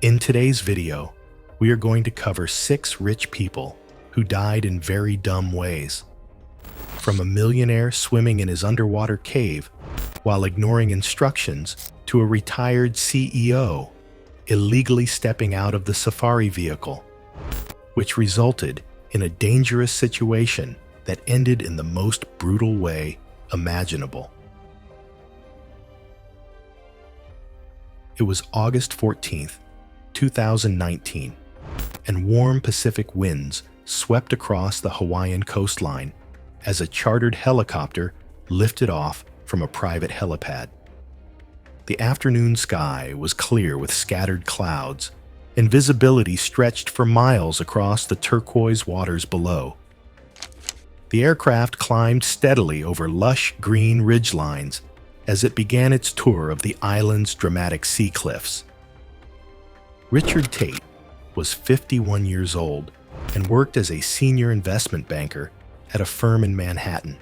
In today's video, we are going to cover 6 rich people who died in very dumb ways. From a millionaire swimming in his underwater cave while ignoring instructions to a retired CEO illegally stepping out of the safari vehicle, which resulted in a dangerous situation that ended in the most brutal way imaginable. It was August 14th, 2019, and warm Pacific winds swept across the Hawaiian coastline as a chartered helicopter lifted off from a private helipad. The afternoon sky was clear with scattered clouds, and visibility stretched for miles across the turquoise waters below. The aircraft climbed steadily over lush green ridgelines as it began its tour of the island's dramatic sea cliffs. Richard Tate was 51 years old and worked as a senior investment banker at a firm in Manhattan.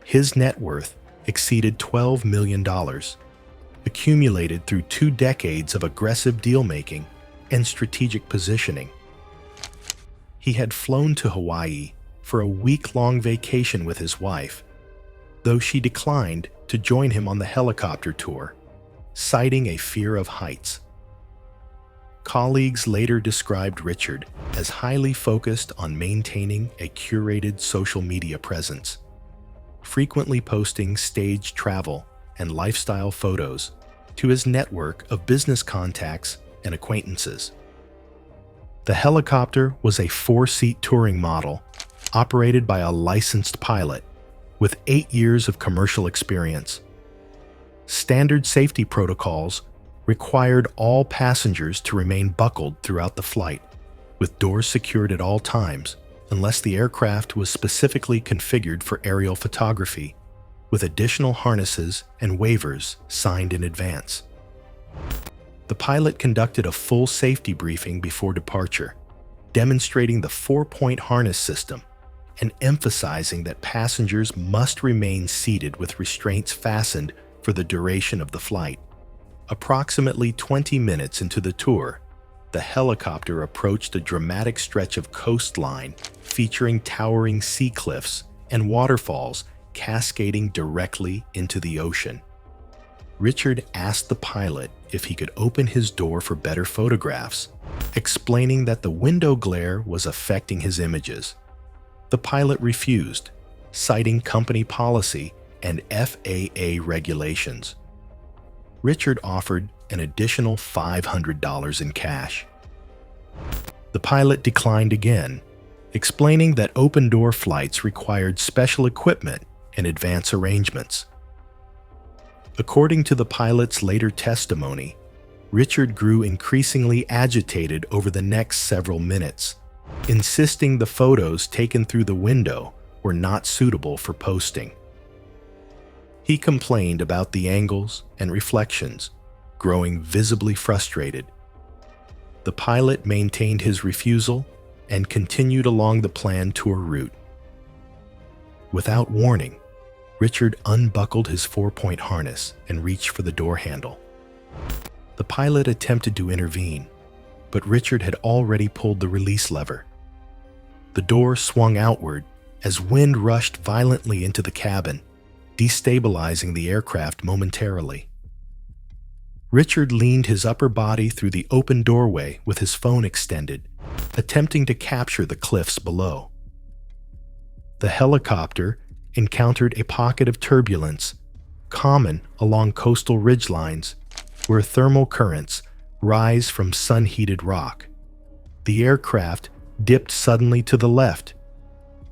His net worth exceeded $12 million, accumulated through 2 decades of aggressive deal-making and strategic positioning. He had flown to Hawaii for a week-long vacation with his wife, though she declined to join him on the helicopter tour, citing a fear of heights. Colleagues later described Richard as highly focused on maintaining a curated social media presence, frequently posting staged travel and lifestyle photos to his network of business contacts and acquaintances. The helicopter was a 4-seat touring model operated by a licensed pilot with 8 years of commercial experience. Standard safety protocols required all passengers to remain buckled throughout the flight, with doors secured at all times, unless the aircraft was specifically configured for aerial photography, with additional harnesses and waivers signed in advance. The pilot conducted a full safety briefing before departure, demonstrating the 4-point harness system and emphasizing that passengers must remain seated with restraints fastened for the duration of the flight. Approximately 20 minutes into the tour, the helicopter approached a dramatic stretch of coastline featuring towering sea cliffs and waterfalls cascading directly into the ocean. Richard asked the pilot if he could open his door for better photographs, explaining that the window glare was affecting his images. The pilot refused, citing company policy and FAA regulations. Richard offered an additional $500 in cash. The pilot declined again, explaining that open-door flights required special equipment and advance arrangements. According to the pilot's later testimony, Richard grew increasingly agitated over the next several minutes, insisting the photos taken through the window were not suitable for posting. He complained about the angles and reflections, growing visibly frustrated. The pilot maintained his refusal and continued along the planned tour route. Without warning, Richard unbuckled his 4-point harness and reached for the door handle. The pilot attempted to intervene, but Richard had already pulled the release lever. The door swung outward as wind rushed violently into the cabin, destabilizing the aircraft momentarily. Richard leaned his upper body through the open doorway with his phone extended, attempting to capture the cliffs below. The helicopter encountered a pocket of turbulence, common along coastal ridgelines, where thermal currents rise from sun-heated rock. The aircraft dipped suddenly to the left,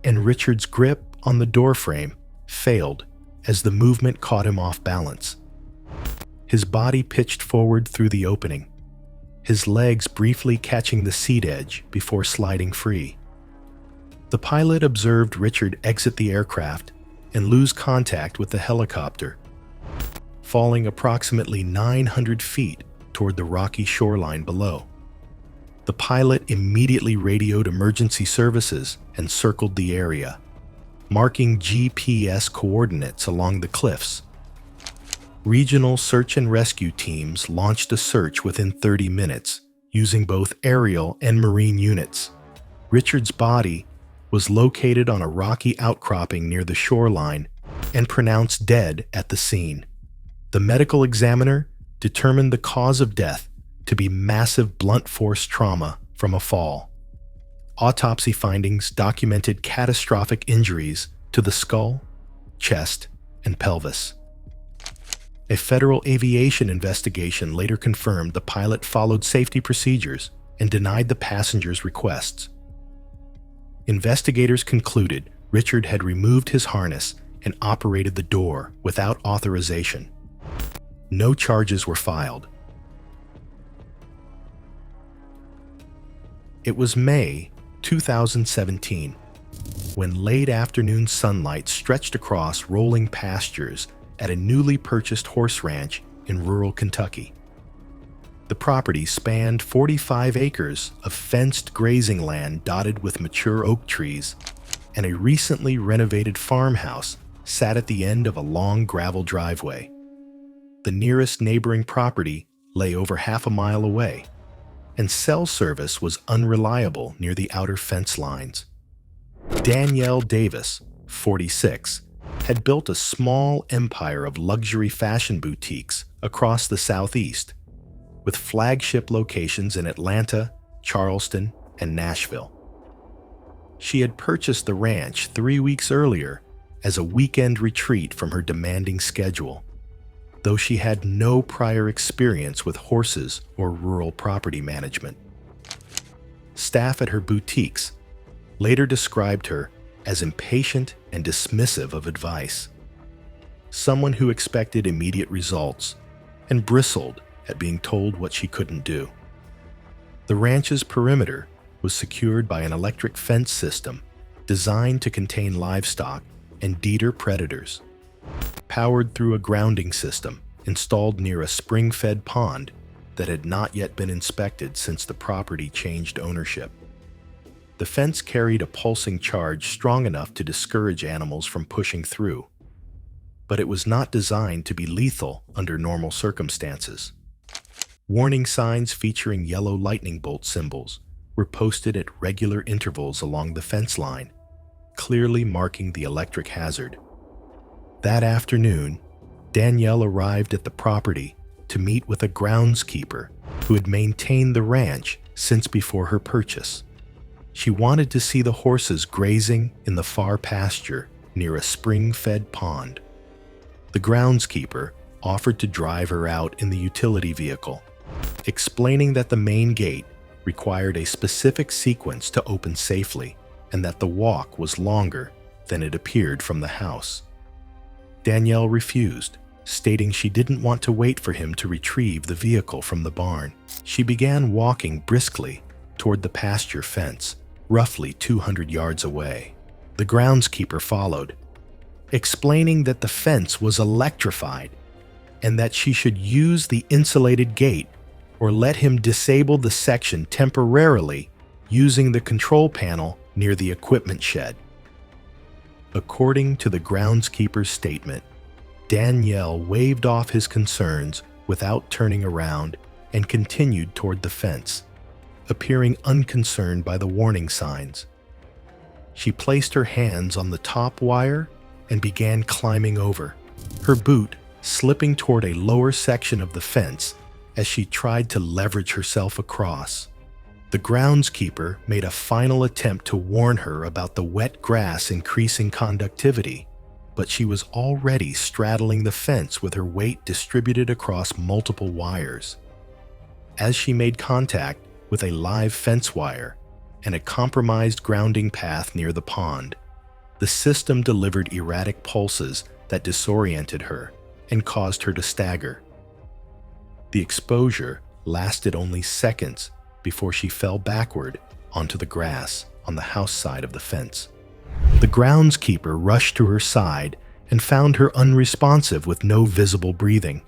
and Richard's grip on the doorframe failed as the movement caught him off balance. His body pitched forward through the opening, his legs briefly catching the seat edge before sliding free. The pilot observed Richard exit the aircraft and lose contact with the helicopter, falling approximately 900 feet toward the rocky shoreline below. The pilot immediately radioed emergency services and circled the area, marking GPS coordinates along the cliffs. Regional search and rescue teams launched a search within 30 minutes, using both aerial and marine units. Richard's body was located on a rocky outcropping near the shoreline and pronounced dead at the scene. The medical examiner determined the cause of death to be massive blunt force trauma from a fall. Autopsy findings documented catastrophic injuries to the skull, chest, and pelvis. A federal aviation investigation later confirmed the pilot followed safety procedures and denied the passengers' requests. Investigators concluded Richard had removed his harness and operated the door without authorization. No charges were filed. It was May 2017 when late afternoon sunlight stretched across rolling pastures at a newly purchased horse ranch in rural Kentucky. The property spanned 45 acres of fenced grazing land dotted with mature oak trees, and a recently renovated farmhouse sat at the end of a long gravel driveway. The nearest neighboring property lay over half a mile away, and cell service was unreliable near the outer fence lines. Danielle Davis, 46, had built a small empire of luxury fashion boutiques across the Southeast, with flagship locations in Atlanta, Charleston, and Nashville. She had purchased the ranch 3 weeks earlier as a weekend retreat from her demanding schedule, though she had no prior experience with horses or rural property management. Staff at her boutiques later described her as impatient and dismissive of advice, someone who expected immediate results and bristled at being told what she couldn't do. The ranch's perimeter was secured by an electric fence system designed to contain livestock and deter predators, powered through a grounding system installed near a spring-fed pond that had not yet been inspected since the property changed ownership. The fence carried a pulsing charge strong enough to discourage animals from pushing through, but it was not designed to be lethal under normal circumstances. Warning signs featuring yellow lightning bolt symbols were posted at regular intervals along the fence line, clearly marking the electric hazard. That afternoon, Danielle arrived at the property to meet with a groundskeeper who had maintained the ranch since before her purchase. She wanted to see the horses grazing in the far pasture near a spring-fed pond. The groundskeeper offered to drive her out in the utility vehicle, explaining that the main gate required a specific sequence to open safely and that the walk was longer than it appeared from the house. Danielle refused, stating she didn't want to wait for him to retrieve the vehicle from the barn. She began walking briskly toward the pasture fence, roughly 200 yards away. The groundskeeper followed, explaining that the fence was electrified and that she should use the insulated gate or let him disable the section temporarily using the control panel near the equipment shed. According to the groundskeeper's statement, Danielle waved off his concerns without turning around and continued toward the fence, appearing unconcerned by the warning signs. She placed her hands on the top wire and began climbing over, her boot slipping toward a lower section of the fence as she tried to leverage herself across. The groundskeeper made a final attempt to warn her about the wet grass increasing conductivity, but she was already straddling the fence with her weight distributed across multiple wires. As she made contact with a live fence wire and a compromised grounding path near the pond, the system delivered erratic pulses that disoriented her and caused her to stagger. The exposure lasted only seconds before she fell backward onto the grass on the house side of the fence. The groundskeeper rushed to her side and found her unresponsive with no visible breathing.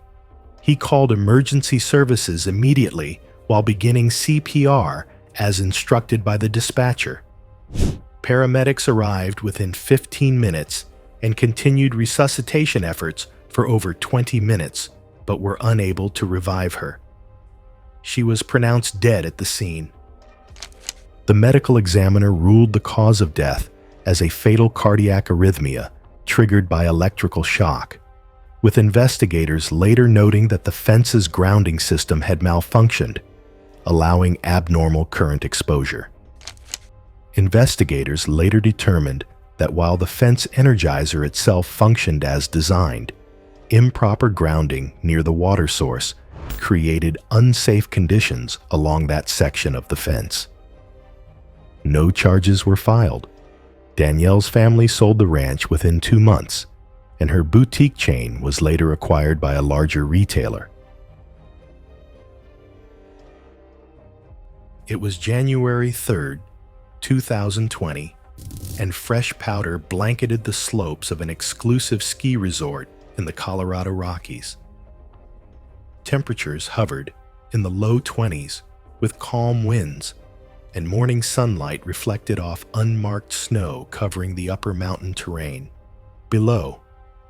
He called emergency services immediately while beginning CPR as instructed by the dispatcher. Paramedics arrived within 15 minutes and continued resuscitation efforts for over 20 minutes, but were unable to revive her. She was pronounced dead at the scene. The medical examiner ruled the cause of death as a fatal cardiac arrhythmia triggered by electrical shock, with investigators later noting that the fence's grounding system had malfunctioned, allowing abnormal current exposure. Investigators later determined that while the fence energizer itself functioned as designed, improper grounding near the water source created unsafe conditions along that section of the fence. No charges were filed. Danielle's family sold the ranch within 2 months, and her boutique chain was later acquired by a larger retailer. It was January 3rd, 2020, and fresh powder blanketed the slopes of an exclusive ski resort in the Colorado Rockies. Temperatures hovered in the low 20s with calm winds, and morning sunlight reflected off unmarked snow covering the upper mountain terrain. Below,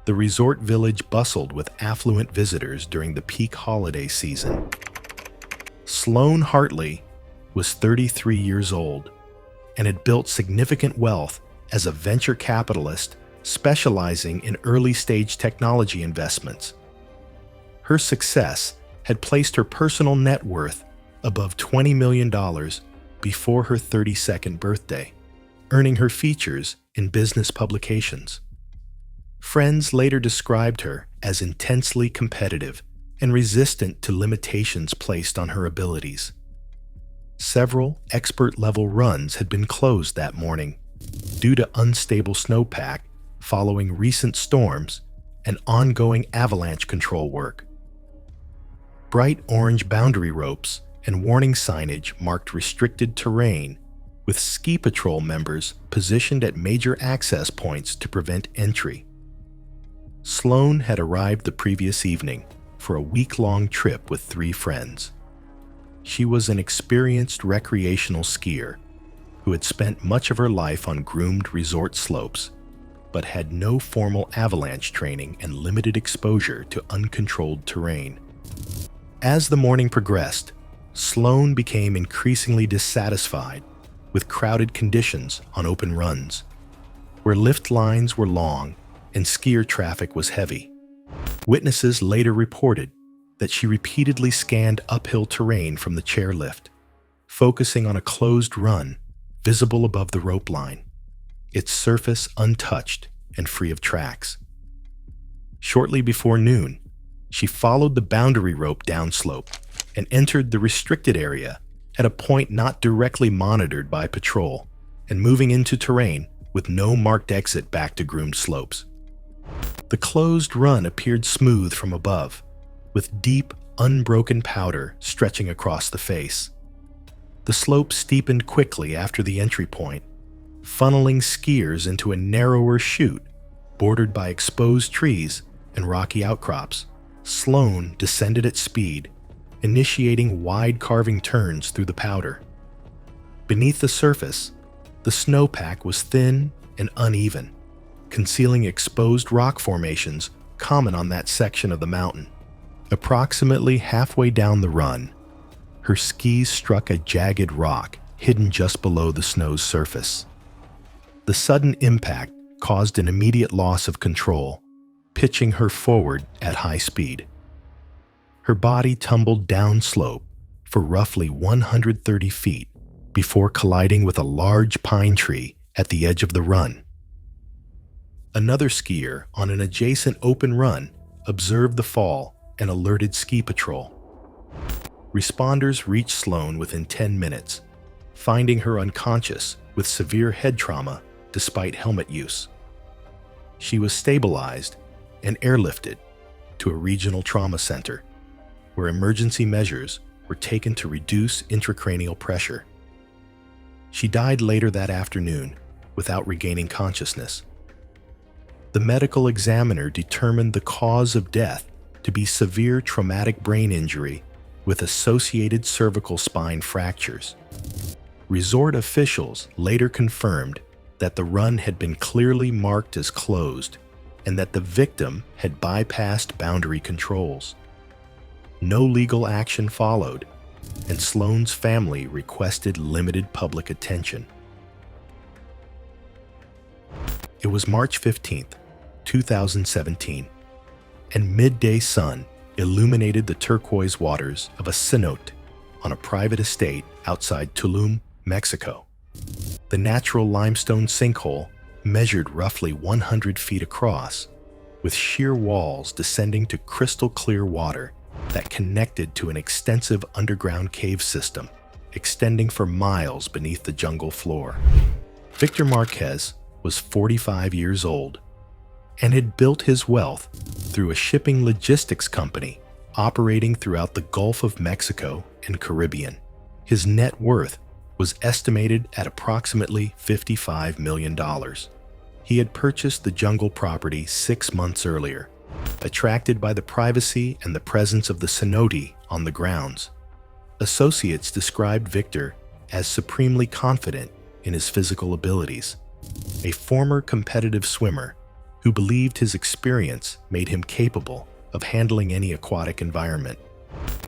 the resort village bustled with affluent visitors during the peak holiday season. Sloan Hartley was 33 years old and had built significant wealth as a venture capitalist specializing in early-stage technology investments. Her success had placed her personal net worth above $20 million before her 32nd birthday, earning her features in business publications. Friends later described her as intensely competitive and resistant to limitations placed on her abilities. Several expert-level runs had been closed that morning due to unstable snowpack following recent storms and ongoing avalanche control work. Bright orange boundary ropes and warning signage marked restricted terrain, with ski patrol members positioned at major access points to prevent entry. Sloan had arrived the previous evening for a week-long trip with 3 friends. She was an experienced recreational skier who had spent much of her life on groomed resort slopes, but had no formal avalanche training and limited exposure to uncontrolled terrain. As the morning progressed, Sloan became increasingly dissatisfied with crowded conditions on open runs, where lift lines were long and skier traffic was heavy. Witnesses later reported that she repeatedly scanned uphill terrain from the chairlift, focusing on a closed run visible above the rope line, its surface untouched and free of tracks. Shortly before noon, she followed the boundary rope downslope and entered the restricted area at a point not directly monitored by patrol and moving into terrain with no marked exit back to groomed slopes. The closed run appeared smooth from above, with deep, unbroken powder stretching across the face. The slope steepened quickly after the entry point, funneling skiers into a narrower chute bordered by exposed trees and rocky outcrops. Sloan descended at speed, initiating wide carving turns through the powder. Beneath the surface, the snowpack was thin and uneven, concealing exposed rock formations common on that section of the mountain. Approximately halfway down the run, her skis struck a jagged rock hidden just below the snow's surface. The sudden impact caused an immediate loss of control, pitching her forward at high speed. Her body tumbled downslope for roughly 130 feet before colliding with a large pine tree at the edge of the run. Another skier on an adjacent open run observed the fall and alerted ski patrol. Responders reached Sloan within 10 minutes, finding her unconscious with severe head trauma despite helmet use. She was stabilized and airlifted to a regional trauma center, where emergency measures were taken to reduce intracranial pressure. She died later that afternoon without regaining consciousness. The medical examiner determined the cause of death to be severe traumatic brain injury with associated cervical spine fractures. Resort officials later confirmed that the run had been clearly marked as closed and that the victim had bypassed boundary controls. No legal action followed, and Sloane's family requested limited public attention. It was March 15th, 2017, and midday sun illuminated the turquoise waters of a cenote on a private estate outside Tulum, Mexico. The natural limestone sinkhole measured roughly 100 feet across, with sheer walls descending to crystal-clear water that connected to an extensive underground cave system extending for miles beneath the jungle floor. Victor Marquez was 45 years old and had built his wealth through a shipping logistics company operating throughout the Gulf of Mexico and Caribbean. His net worth was estimated at approximately $55 million. He had purchased the jungle property 6 months earlier, attracted by the privacy and the presence of the cenote on the grounds. Associates described Victor as supremely confident in his physical abilities, a former competitive swimmer who believed his experience made him capable of handling any aquatic environment.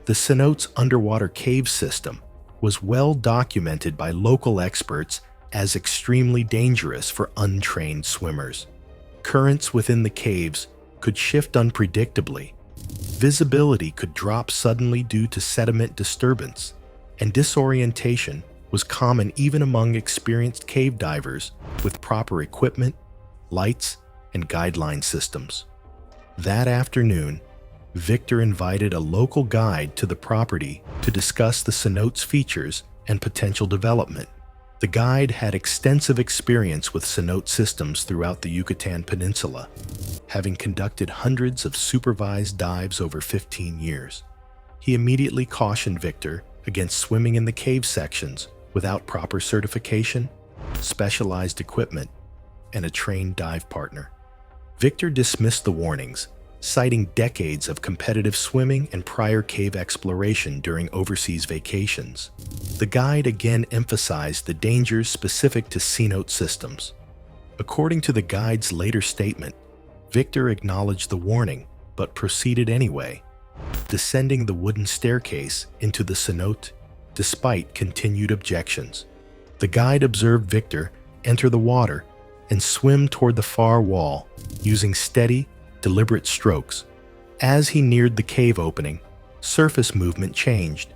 The cenote's underwater cave system was well documented by local experts as extremely dangerous for untrained swimmers. Currents within the caves could shift unpredictably, visibility could drop suddenly due to sediment disturbance, and disorientation was common even among experienced cave divers with proper equipment, lights, and guideline systems. That afternoon, Victor invited a local guide to the property to discuss the cenote's features and potential development. The guide had extensive experience with cenote systems throughout the Yucatan Peninsula, having conducted hundreds of supervised dives over 15 years. He immediately cautioned Victor against swimming in the cave sections without proper certification, specialized equipment, and a trained dive partner. Victor dismissed the warnings, citing decades of competitive swimming and prior cave exploration during overseas vacations. The guide again emphasized the dangers specific to cenote systems. According to the guide's later statement, Victor acknowledged the warning but proceeded anyway, descending the wooden staircase into the cenote despite continued objections. The guide observed Victor enter the water and swim toward the far wall, using steady, deliberate strokes. As he neared the cave opening, surface movement changed,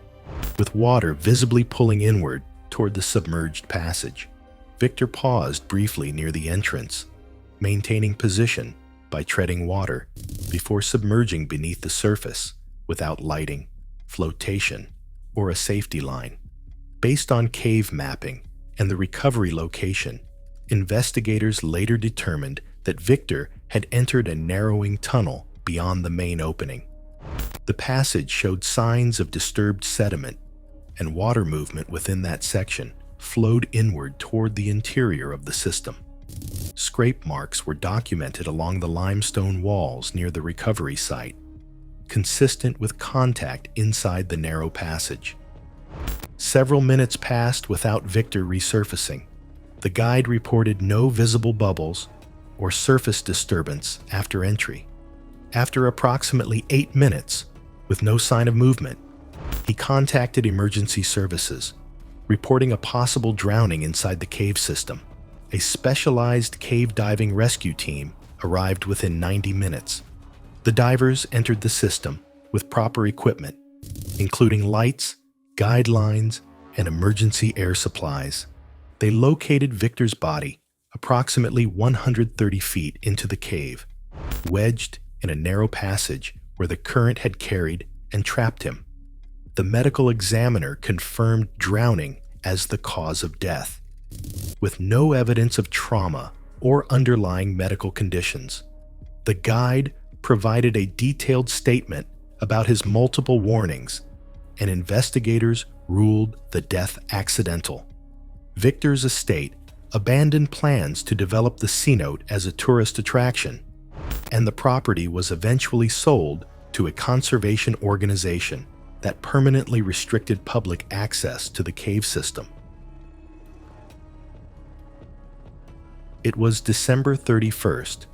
with water visibly pulling inward toward the submerged passage. Victor paused briefly near the entrance, maintaining position by treading water before submerging beneath the surface without lighting, flotation, or a safety line. Based on cave mapping and the recovery location, investigators later determined that Victor had entered a narrowing tunnel beyond the main opening. The passage showed signs of disturbed sediment, and water movement within that section flowed inward toward the interior of the system. Scrape marks were documented along the limestone walls near the recovery site, consistent with contact inside the narrow passage. Several minutes passed without Victor resurfacing. The guide reported no visible bubbles or surface disturbance after entry. After approximately 8 minutes, with no sign of movement, he contacted emergency services, reporting a possible drowning inside the cave system. A specialized cave diving rescue team arrived within 90 minutes. The divers entered the system with proper equipment, including lights, guidelines, and emergency air supplies. They located Victor's body approximately 130 feet into the cave, wedged in a narrow passage where the current had carried and trapped him. The medical examiner confirmed drowning as the cause of death, with no evidence of trauma or underlying medical conditions. The guide provided a detailed statement about his multiple warnings, and investigators ruled the death accidental. Victor's estate abandoned plans to develop the cenote as a tourist attraction, and the property was eventually sold to a conservation organization that permanently restricted public access to the cave system. It was December 31st,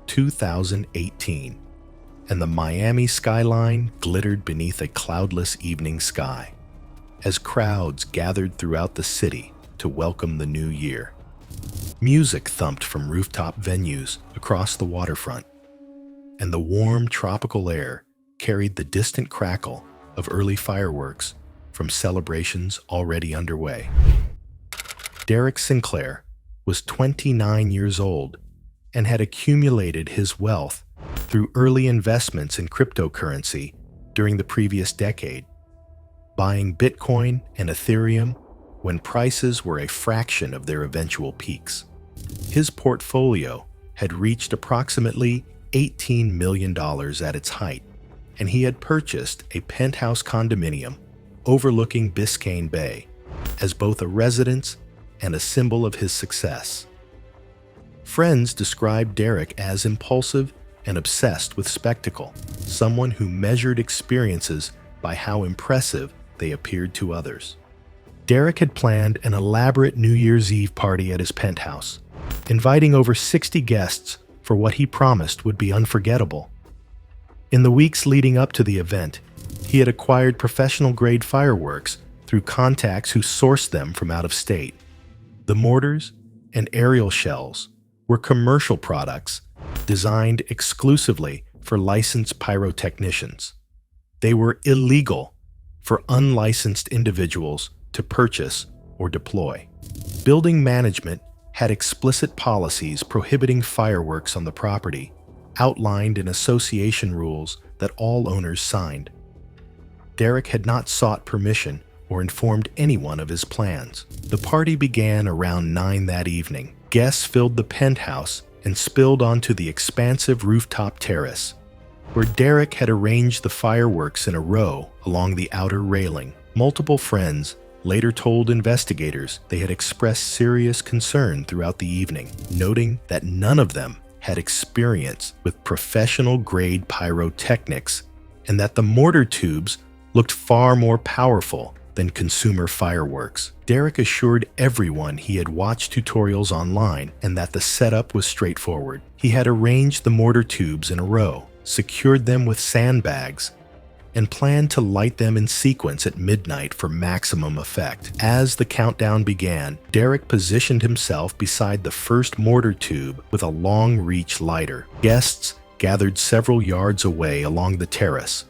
2018, and the Miami skyline glittered beneath a cloudless evening sky as crowds gathered throughout the city to welcome the new year. Music thumped from rooftop venues across the waterfront, and the warm tropical air carried the distant crackle of early fireworks from celebrations already underway. Derek Sinclair was 29 years old and had accumulated his wealth through early investments in cryptocurrency during the previous decade, buying Bitcoin and Ethereum when prices were a fraction of their eventual peaks. His portfolio had reached approximately $18 million at its height, and he had purchased a penthouse condominium overlooking Biscayne Bay as both a residence and a symbol of his success. Friends described Derek as impulsive and obsessed with spectacle, someone who measured experiences by how impressive they appeared to others. Derek had planned an elaborate New Year's Eve party at his penthouse, inviting over 60 guests for what he promised would be unforgettable. In the weeks leading up to the event, he had acquired professional-grade fireworks through contacts who sourced them from out of state. The mortars and aerial shells were commercial products designed exclusively for licensed pyrotechnicians. They were illegal for unlicensed individuals to purchase or deploy. Building management had explicit policies prohibiting fireworks on the property, outlined in association rules that all owners signed. Derek had not sought permission or informed anyone of his plans. The party began around 9 that evening. Guests filled the penthouse and spilled onto the expansive rooftop terrace, where Derek had arranged the fireworks in a row along the outer railing. Multiple friends later told investigators they had expressed serious concern throughout the evening, noting that none of them had experience with professional-grade pyrotechnics and that the mortar tubes looked far more powerful than consumer fireworks. Derek assured everyone he had watched tutorials online and that the setup was straightforward. He had arranged the mortar tubes in a row, secured them with sandbags, and planned to light them in sequence at midnight for maximum effect. As the countdown began, Derek positioned himself beside the first mortar tube with a long-reach lighter. Guests gathered several yards away along the terrace,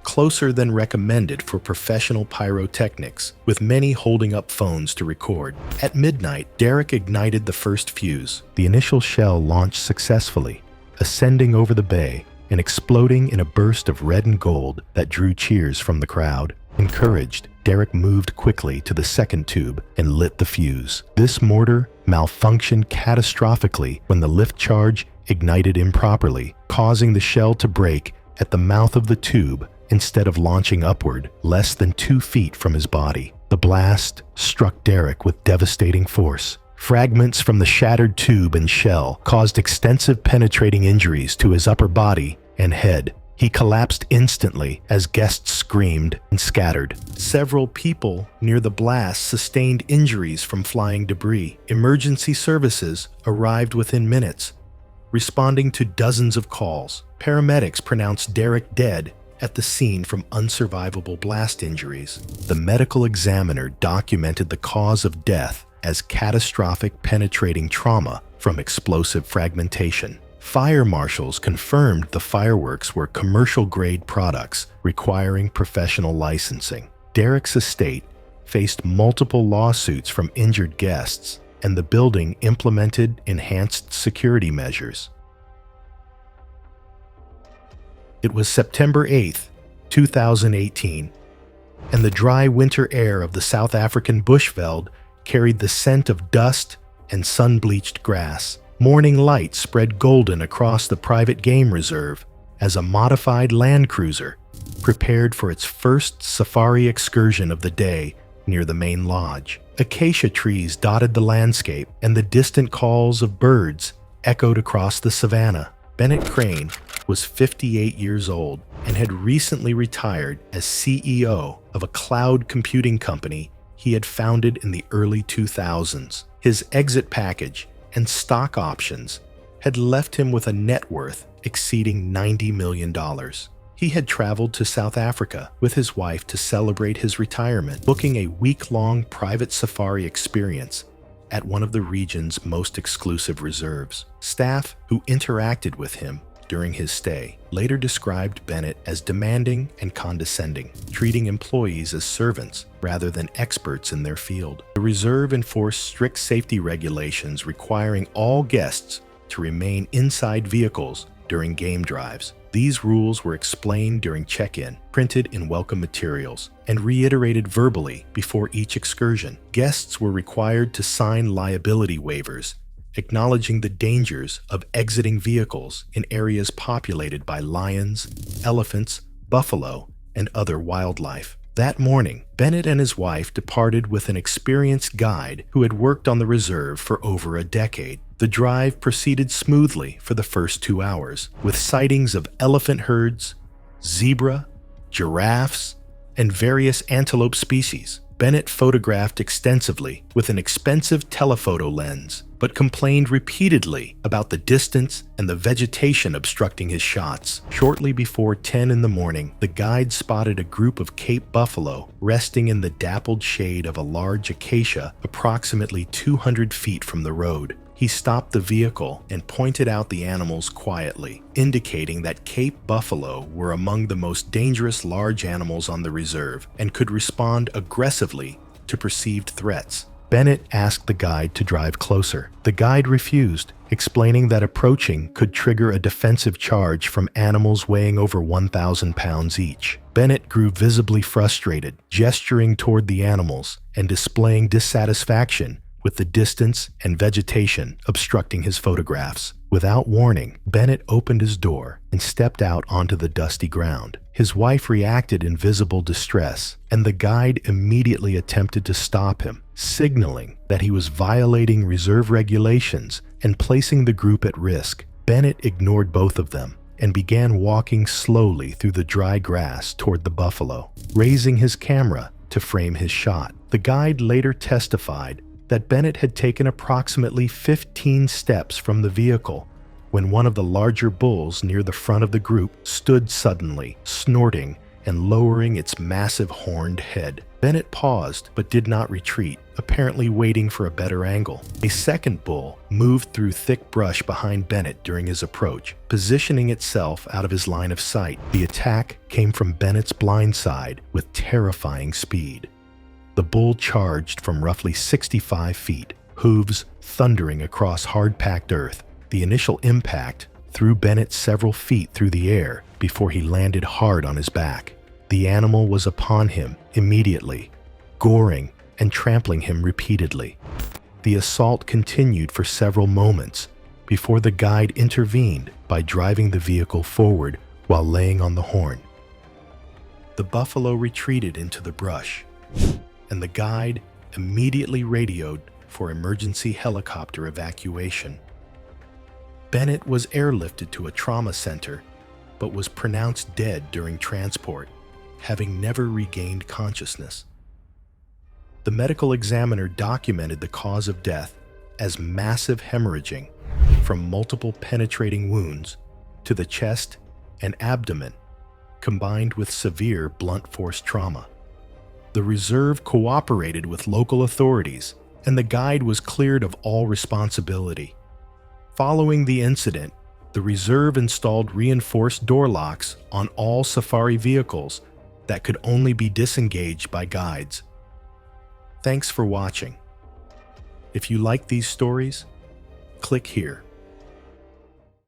closer than recommended for professional pyrotechnics, with many holding up phones to record. At midnight, Derek ignited the first fuse. The initial shell launched successfully, ascending over the bay and exploding in a burst of red and gold that drew cheers from the crowd. Encouraged, Derek moved quickly to the second tube and lit the fuse. This mortar malfunctioned catastrophically when the lift charge ignited improperly, causing the shell to break at the mouth of the tube instead of launching upward less than 2 feet from his body. The blast struck Derek with devastating force. Fragments from the shattered tube and shell caused extensive penetrating injuries to his upper body and head. He collapsed instantly as guests screamed and scattered. Several people near the blast sustained injuries from flying debris. Emergency services arrived within minutes, responding to dozens of calls. Paramedics pronounced Derek dead at the scene from unsurvivable blast injuries. The medical examiner documented the cause of death as catastrophic penetrating trauma from explosive fragmentation. Fire marshals confirmed the fireworks were commercial-grade products requiring professional licensing. Derek's estate faced multiple lawsuits from injured guests, and the building implemented enhanced security measures. It was September 8, 2018, and the dry winter air of the South African bushveld carried the scent of dust and sun-bleached grass. Morning light spread golden across the private game reserve as a modified Land Cruiser prepared for its first safari excursion of the day near the main lodge. Acacia trees dotted the landscape, and the distant calls of birds echoed across the savannah. Bennett Crane was 58 years old and had recently retired as CEO of a cloud computing company he had founded in the early 2000s. His exit package and stock options had left him with a net worth exceeding $90 million. He had traveled to South Africa with his wife to celebrate his retirement, booking a week-long private safari experience at one of the region's most exclusive reserves. Staff who interacted with him during his stay later described Bennett as demanding and condescending, treating employees as servants rather than experts in their field. The reserve enforced strict safety regulations requiring all guests to remain inside vehicles during game drives. These rules were explained during check-in, printed in welcome materials, and reiterated verbally before each excursion. Guests were required to sign liability waivers, acknowledging the dangers of exiting vehicles in areas populated by lions, elephants, buffalo, and other wildlife. That morning, Bennett and his wife departed with an experienced guide who had worked on the reserve for over a decade. The drive proceeded smoothly for the first 2 hours, with sightings of elephant herds, zebra, giraffes, and various antelope species. Bennett photographed extensively with an expensive telephoto lens, but complained repeatedly about the distance and the vegetation obstructing his shots. Shortly before 10 in the morning, the guide spotted a group of Cape buffalo resting in the dappled shade of a large acacia approximately 200 feet from the road. He stopped the vehicle and pointed out the animals quietly, indicating that Cape buffalo were among the most dangerous large animals on the reserve and could respond aggressively to perceived threats. Bennett asked the guide to drive closer. The guide refused, explaining that approaching could trigger a defensive charge from animals weighing over 1,000 pounds each. Bennett grew visibly frustrated, gesturing toward the animals and displaying dissatisfaction with the distance and vegetation obstructing his photographs. Without warning, Bennett opened his door and stepped out onto the dusty ground. His wife reacted in visible distress, and the guide immediately attempted to stop him, signaling that he was violating reserve regulations and placing the group at risk. Bennett ignored both of them and began walking slowly through the dry grass toward the buffalo, raising his camera to frame his shot. The guide later testified that Bennett had taken approximately 15 steps from the vehicle when one of the larger bulls near the front of the group stood suddenly, snorting and lowering its massive horned head. Bennett paused but did not retreat, apparently waiting for a better angle. A second bull moved through thick brush behind Bennett during his approach, positioning itself out of his line of sight. The attack came from Bennett's blind side with terrifying speed. The bull charged from roughly 65 feet, hooves thundering across hard-packed earth. The initial impact threw Bennett several feet through the air before he landed hard on his back. The animal was upon him immediately, goring and trampling him repeatedly. The assault continued for several moments before the guide intervened by driving the vehicle forward while laying on the horn. The buffalo retreated into the brush, and the guide immediately radioed for emergency helicopter evacuation. Bennett was airlifted to a trauma center, but was pronounced dead during transport, having never regained consciousness. The medical examiner documented the cause of death as massive hemorrhaging from multiple penetrating wounds to the chest and abdomen, combined with severe blunt force trauma. The reserve cooperated with local authorities, and the guide was cleared of all responsibility. Following the incident, the reserve installed reinforced door locks on all safari vehicles that could only be disengaged by guides. Thanks for watching. If you like these stories, click here